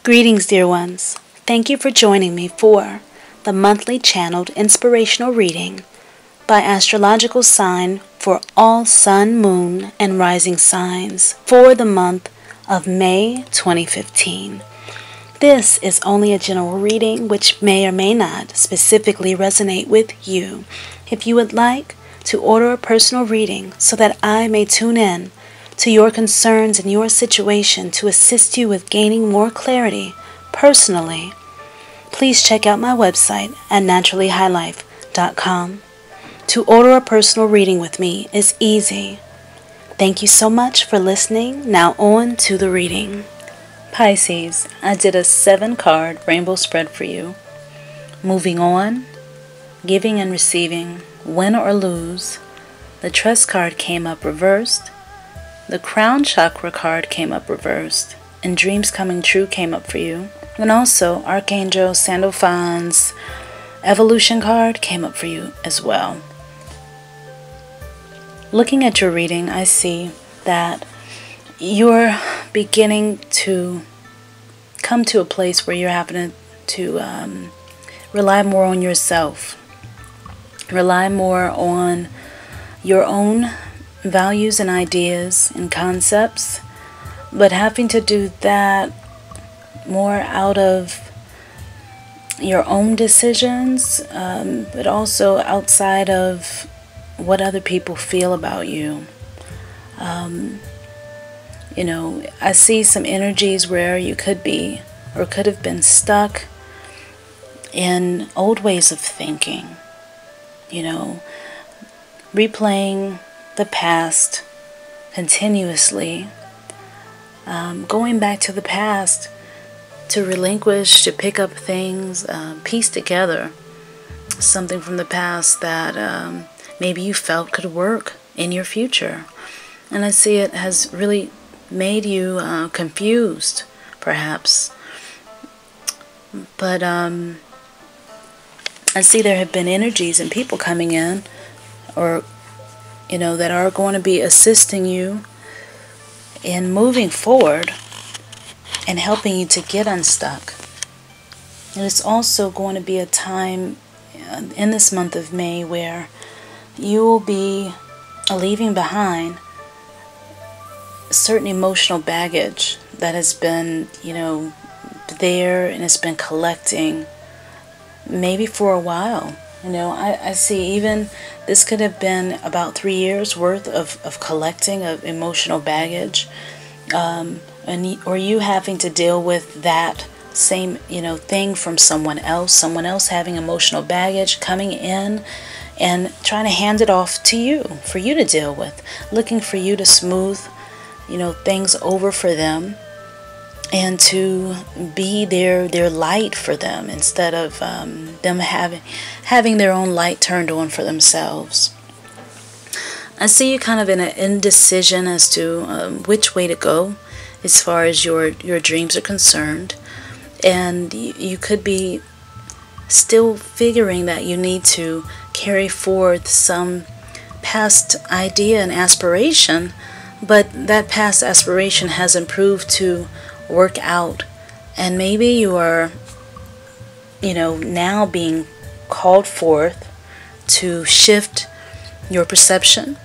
Greetings, dear ones. Thank you for joining me for the monthly channeled inspirational reading by astrological sign for all sun, moon, and rising signs for the month of May 2015. This is only a general reading which may or may not specifically resonate with you. If you would like to order a personal reading so that I may tune in to your concerns and your situation to assist you with gaining more clarity personally, please check out my website at naturallyhighlife.com. To order a personal reading with me is easy. Thank you so much for listening. Now on to the reading. Pisces, I did a 7-card rainbow spread for you. Moving on, giving and receiving, win or lose. The Trust card came up reversed. The Crown Chakra card came up reversed, and Dreams Coming True came up for you. And also, Archangel Sandalphon's Evolution card came up for you as well. Looking at your reading, I see that you're beginning to come to a place where you're having to rely more on yourself. Rely more on your own values and ideas and concepts, but having to do that more out of your own decisions, but also outside of what other people feel about you. I see some energies where you could be or could have been stuck in old ways of thinking, replaying the past continuously, going back to the past to relinquish, to pick up things, piece together something from the past that maybe you felt could work in your future. And I see it has really made you confused, perhaps. But I see there have been energies and people coming in, or that are going to be assisting you in moving forward and helping you to get unstuck. And it's also going to be a time in this month of May where you will be leaving behind certain emotional baggage that has been, there and it's been collecting maybe for a while. I see even this could have been about 3 years worth of collecting of emotional baggage, or you having to deal with that same thing from someone else having emotional baggage coming in and trying to hand it off to you for you to deal with, looking for you to smooth things over for them and to be their light for them instead of them having their own light turned on for themselves. I see you kind of in an indecision as to which way to go as far as your dreams are concerned, and you could be still figuring that you need to carry forth some past idea and aspiration, but that past aspiration hasn't proved to work out, and maybe you are now being called forth to shift your perception.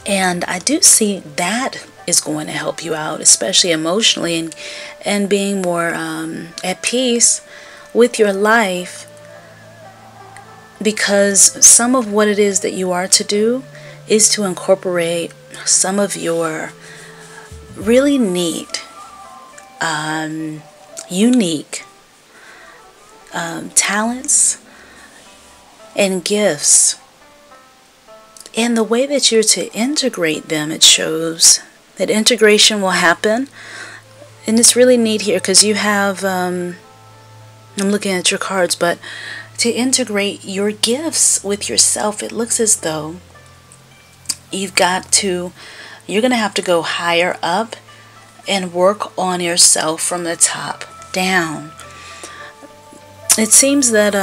And I do see that is going to help you out, especially emotionally, and being more at peace with your life, because some of what it is that you are to do is to incorporate some of your really neat, unique talents and gifts. And the way that you're to integrate them, it shows that integration will happen. And it's really neat here because you have, I'm looking at your cards, but to integrate your gifts with yourself, it looks as though you're going to have to go higher up and work on yourself from the top down. It seems that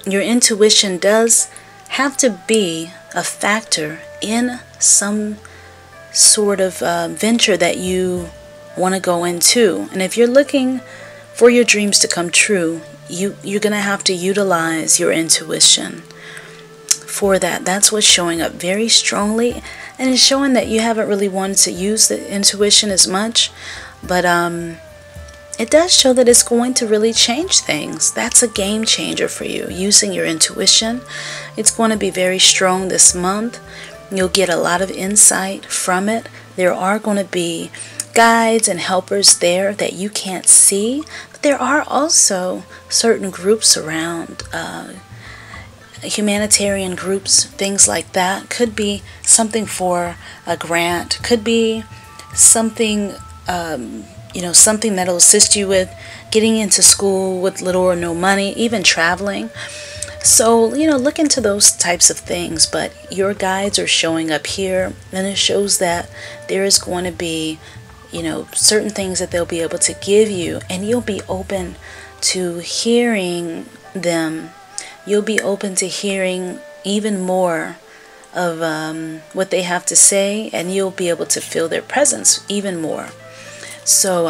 your intuition does have to be a factor in some sort of venture that you want to go into. And if you're looking for your dreams to come true, you're going to have to utilize your intuition for that. That's what's showing up very strongly, and it's showing that you haven't really wanted to use the intuition as much, but it does show that it's going to really change things. That's a game changer for you, using your intuition. It's going to be very strong this month. You'll get a lot of insight from it. There are going to be guides and helpers there that you can't see, but there are also certain groups around, humanitarian groups, things like that. Could be something for a grant, could be something, something that'll assist you with getting into school with little or no money, even traveling. So, look into those types of things. But your guides are showing up here, and it shows that there is going to be, certain things that they'll be able to give you, and you'll be open to hearing them. You'll be open to hearing even more of what they have to say, and you'll be able to feel their presence even more. So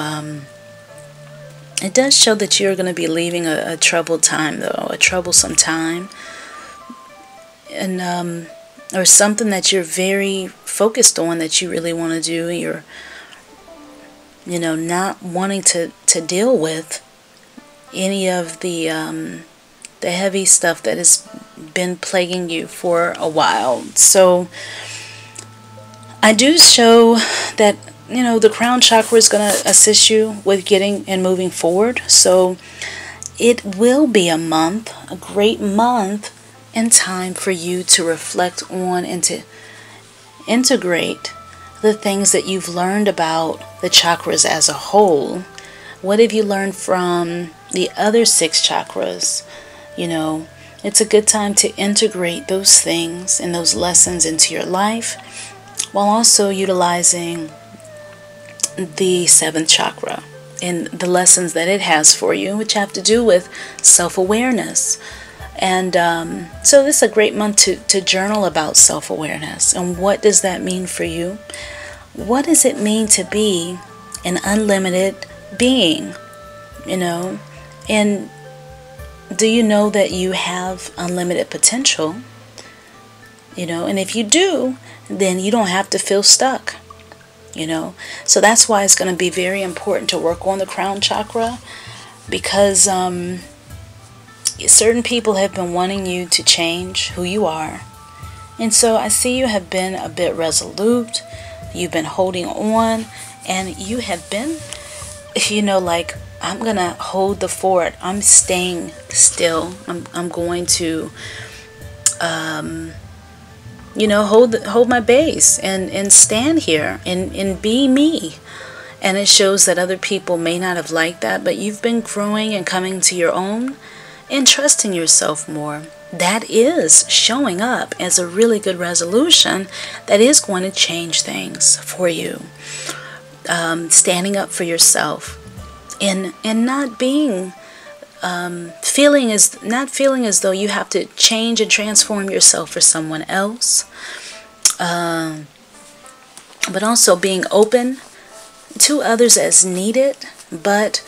it does show that you're going to be leaving a troubled time, though, a troublesome time, and or something that you're very focused on that you really want to do. You're not wanting to deal with any of the heavy stuff that has been plaguing you for a while. So I do show that the crown chakra is going to assist you with getting and moving forward. So it will be a great month and time for you to reflect on and to integrate the things that you've learned about the chakras as a whole. What have you learned from the other 6 chakras? It's a good time to integrate those things and those lessons into your life, while also utilizing the 7th chakra and the lessons that it has for you, which have to do with self-awareness. And so this is a great month to journal about self-awareness. And what does that mean for you? What does it mean to be an unlimited being? And do you know that you have unlimited potential? And if you do, then you don't have to feel stuck. So that's why it's going to be very important to work on the crown chakra, because certain people have been wanting you to change who you are. And so I see you have been a bit resolute. You've been holding on, and you have been, like, I'm going to hold the fort. I'm staying still. I'm going to hold my base and stand here and be me. And it shows that other people may not have liked that, but you've been growing and coming to your own and trusting yourself more. That is showing up as a really good resolution that is going to change things for you. Standing up for yourself and not being not feeling as though you have to change and transform yourself for someone else, but also being open to others as needed, but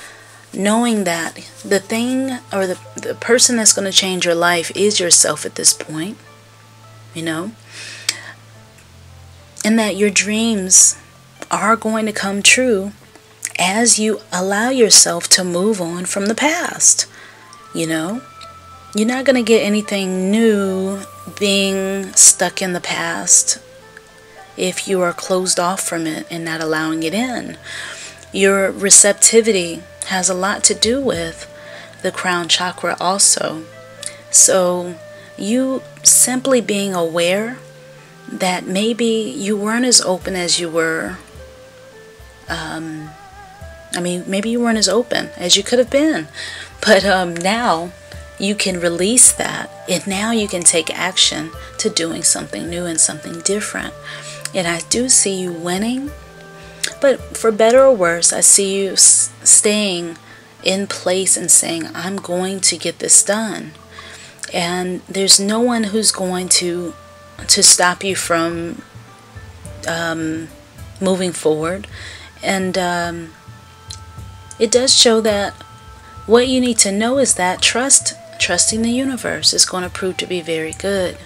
knowing that the thing or the person that's going to change your life is yourself at this point, and that your dreams are going to come true as you allow yourself to move on from the past. You're not going to get anything new being stuck in the past if you are closed off from it and not allowing it in. Your receptivity has a lot to do with the crown chakra also. So you simply being aware that maybe you weren't as open as you were. Maybe you weren't as open as you could have been. But now you can release that, and now you can take action to doing something new and something different. And I do see you winning, but for better or worse, I see you staying in place and saying, I'm going to get this done. And there's no one who's going to stop you from moving forward. And it does show that what you need to know is that trusting the universe is going to prove to be very good.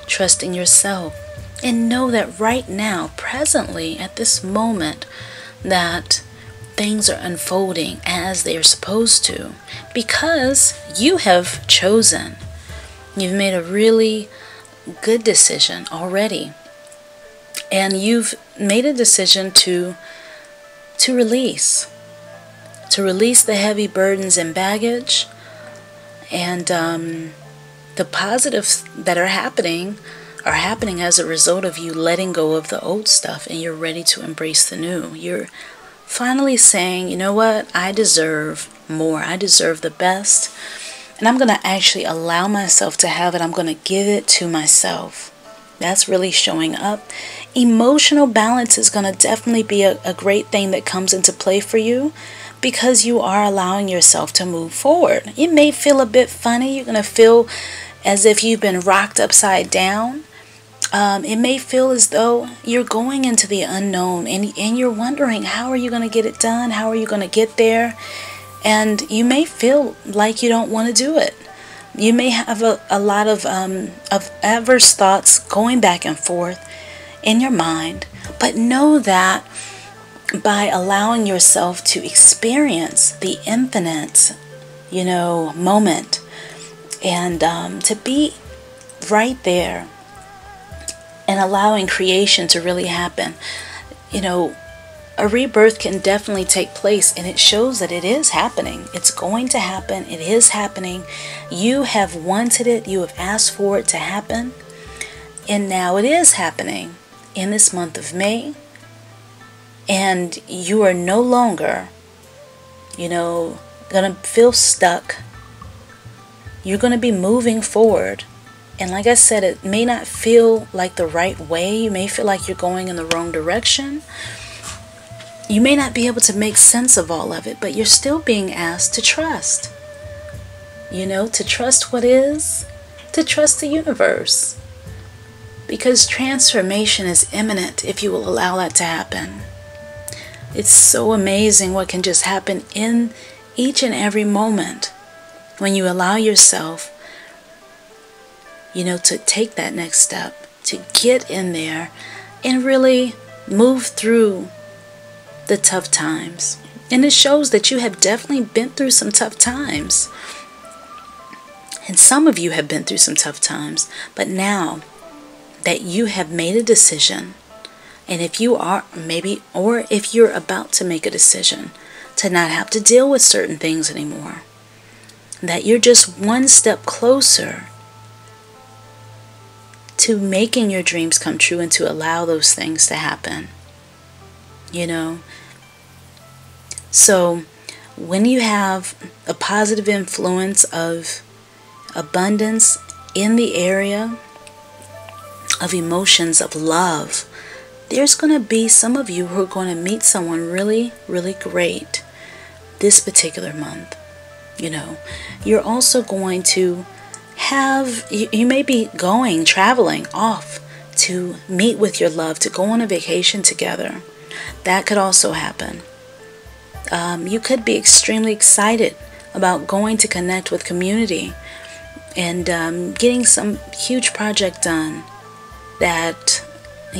Trusting yourself. And know that right now, presently, at this moment, that things are unfolding as they are supposed to. Because you have chosen. You've made a really good decision already. And you've made a decision to release. To release the heavy burdens and baggage. And the positives that are happening as a result of you letting go of the old stuff, and you're ready to embrace the new. You're finally saying, you know what, I deserve more. I deserve the best. And I'm going to actually allow myself to have it. I'm going to give it to myself. That's really showing up. Emotional balance is going to definitely be a great thing that comes into play for you, because you are allowing yourself to move forward. It may feel a bit funny. You're going to feel as if you've been rocked upside down. It may feel as though you're going into the unknown, and you're wondering, how are you going to get it done? How are you going to get there? And you may feel like you don't want to do it. You may have a lot of adverse thoughts going back and forth in your mind. But know that by allowing yourself to experience the infinite, moment, and to be right there and allowing creation to really happen, a rebirth can definitely take place, and it shows that it is happening. It's going to happen. It is happening. You have wanted it. You have asked for it to happen. And now it is happening in this month of May. And you are no longer, going to feel stuck. You're going to be moving forward. And like I said, it may not feel like the right way. You may feel like you're going in the wrong direction. You may not be able to make sense of all of it, but you're still being asked to trust. To trust what is, to trust the universe. Because transformation is imminent if you will allow that to happen. It's so amazing what can just happen in each and every moment when you allow yourself, to take that next step, to get in there and really move through the tough times. And it shows that you have definitely been through some tough times. And some of you have been through some tough times. But now that you have made a decision, and if you are or if you're about to make a decision to not have to deal with certain things anymore, that you're just one step closer to making your dreams come true and to allow those things to happen. So when you have a positive influence of abundance in the area of emotions of love, there's going to be some of you who are going to meet someone really, really great this particular month. You're also going to you may be traveling off to meet with your love, to go on a vacation together. That could also happen. You could be extremely excited about going to connect with community and getting some huge project done that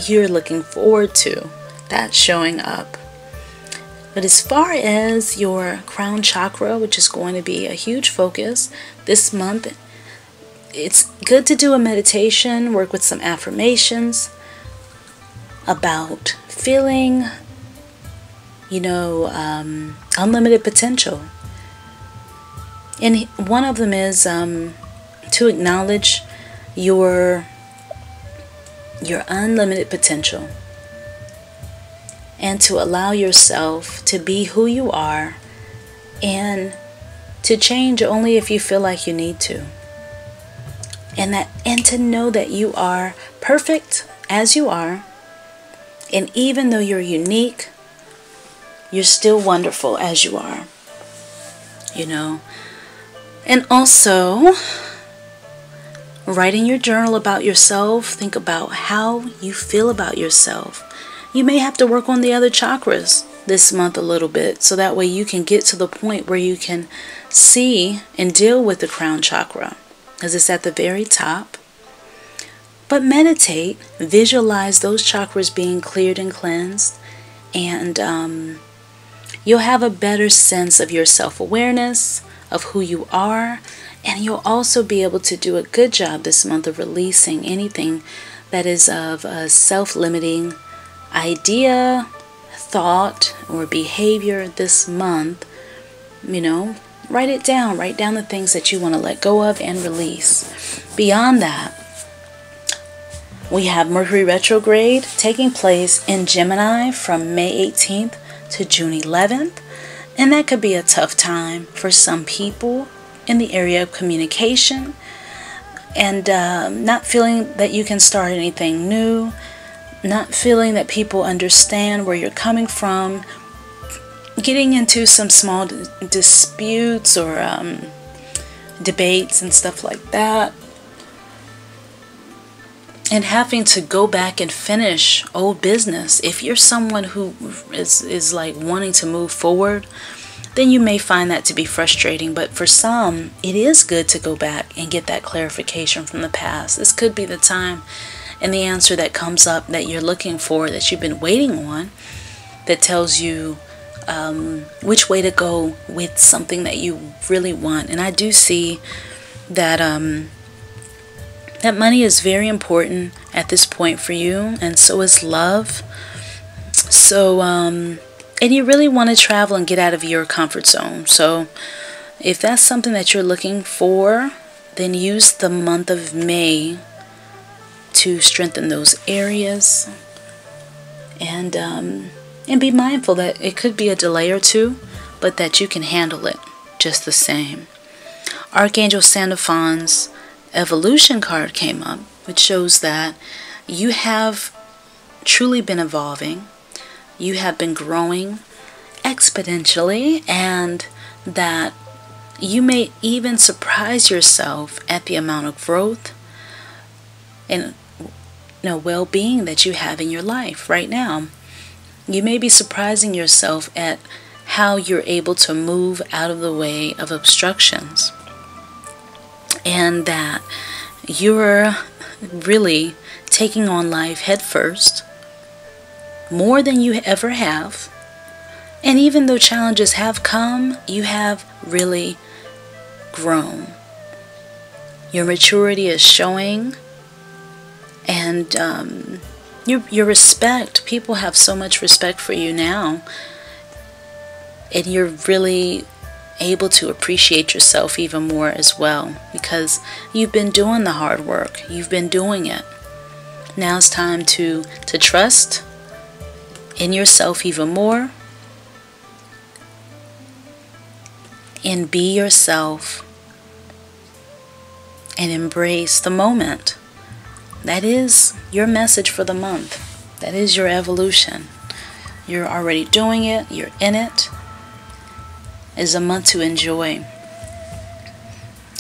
you're looking forward to. That's showing up. But as far as your crown chakra, which is going to be a huge focus this month, it's good to do a meditation, work with some affirmations about feeling, unlimited potential. And one of them is to acknowledge your unlimited potential and to allow yourself to be who you are and to change only if you feel like you need to. And to know that you are perfect as you are, and even though you're unique, you're still wonderful as you are. And also, write in your journal about yourself. Think about how you feel about yourself. You may have to work on the other chakras, this month a little bit, so that way you can get to the point where you can see and deal with the crown chakra, because it's at the very top. But meditate, visualize those chakras being cleared and cleansed, and you'll have a better sense of your self-awareness, of who you are, and you'll also be able to do a good job this month of releasing anything that is of a self-limiting idea, thought, or behavior this month. Write it down. Write down the things that you want to let go of and release. Beyond that, we have Mercury retrograde taking place in Gemini from May 18th to June 11th. And that could be a tough time for some people in the area of communication, and not feeling that you can start anything new, not feeling that people understand where you're coming from, getting into some small disputes or debates and stuff like that, and having to go back and finish old business. If you're someone who is like wanting to move forward, then you may find that to be frustrating. But for some, it is good to go back and get that clarification from the past. This could be the time and the answer that comes up that you're looking for, that you've been waiting on, that tells you which way to go with something that you really want. And I do see that that money is very important at this point for you, and so is love. So and you really want to travel and get out of your comfort zone. So if that's something that you're looking for, then use the month of May to strengthen those areas. And be mindful that it could be a delay or two, but that you can handle it just the same. Archangel Sandalphon's evolution card came up, which shows that you have truly been evolving. You have been growing exponentially, and that you may even surprise yourself at the amount of growth and well-being that you have in your life right now. You may be surprising yourself at how you're able to move out of the way of obstructions, and that you're really taking on life head first, more than you ever have. And even though challenges have come, you have really grown. Your maturity is showing, and your respect. People have so much respect for you now, and you're really able to appreciate yourself even more as well, because you've been doing the hard work. You've been doing it. Now it's time to trust in yourself even more, and be yourself, and embrace the moment. That is your message for the month. That is your evolution. You're already doing it. You're in it. It's a month to enjoy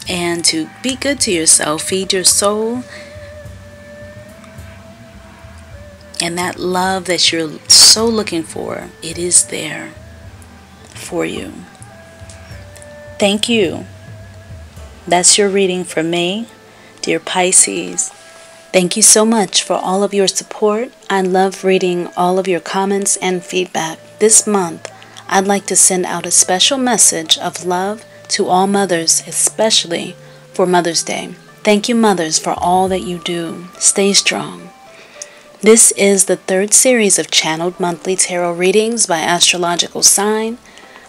and to be good to yourself. Feed your soul, and that love that you're so looking for, it is there for you. Thank you. That's your reading for May, dear Pisces. Thank you so much for all of your support. I love reading all of your comments and feedback. This month, I'd like to send out a special message of love to all mothers, especially for Mother's Day. Thank you, mothers, for all that you do. Stay strong. This is the third series of channeled monthly tarot readings by astrological sign.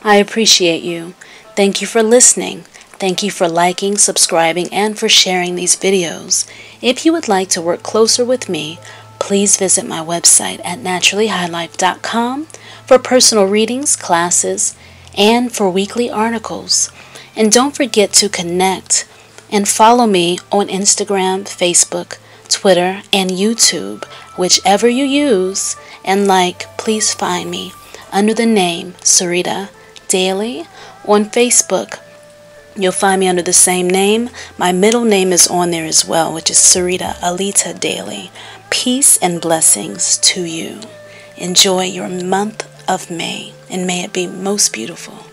I appreciate you. Thank you for listening. Thank you for liking, subscribing, and for sharing these videos. If you would like to work closer with me, please visit my website at naturallyhighlife.com for personal readings, classes, and for weekly articles. And don't forget to connect and follow me on Instagram, Facebook, Twitter, and YouTube, whichever you use, and please find me under the name Sarita Daily. On Facebook, you'll find me under the same name. My middle name is on there as well, which is Sarita Alita Daily. Peace and blessings to you. Enjoy your month of May, and may it be most beautiful.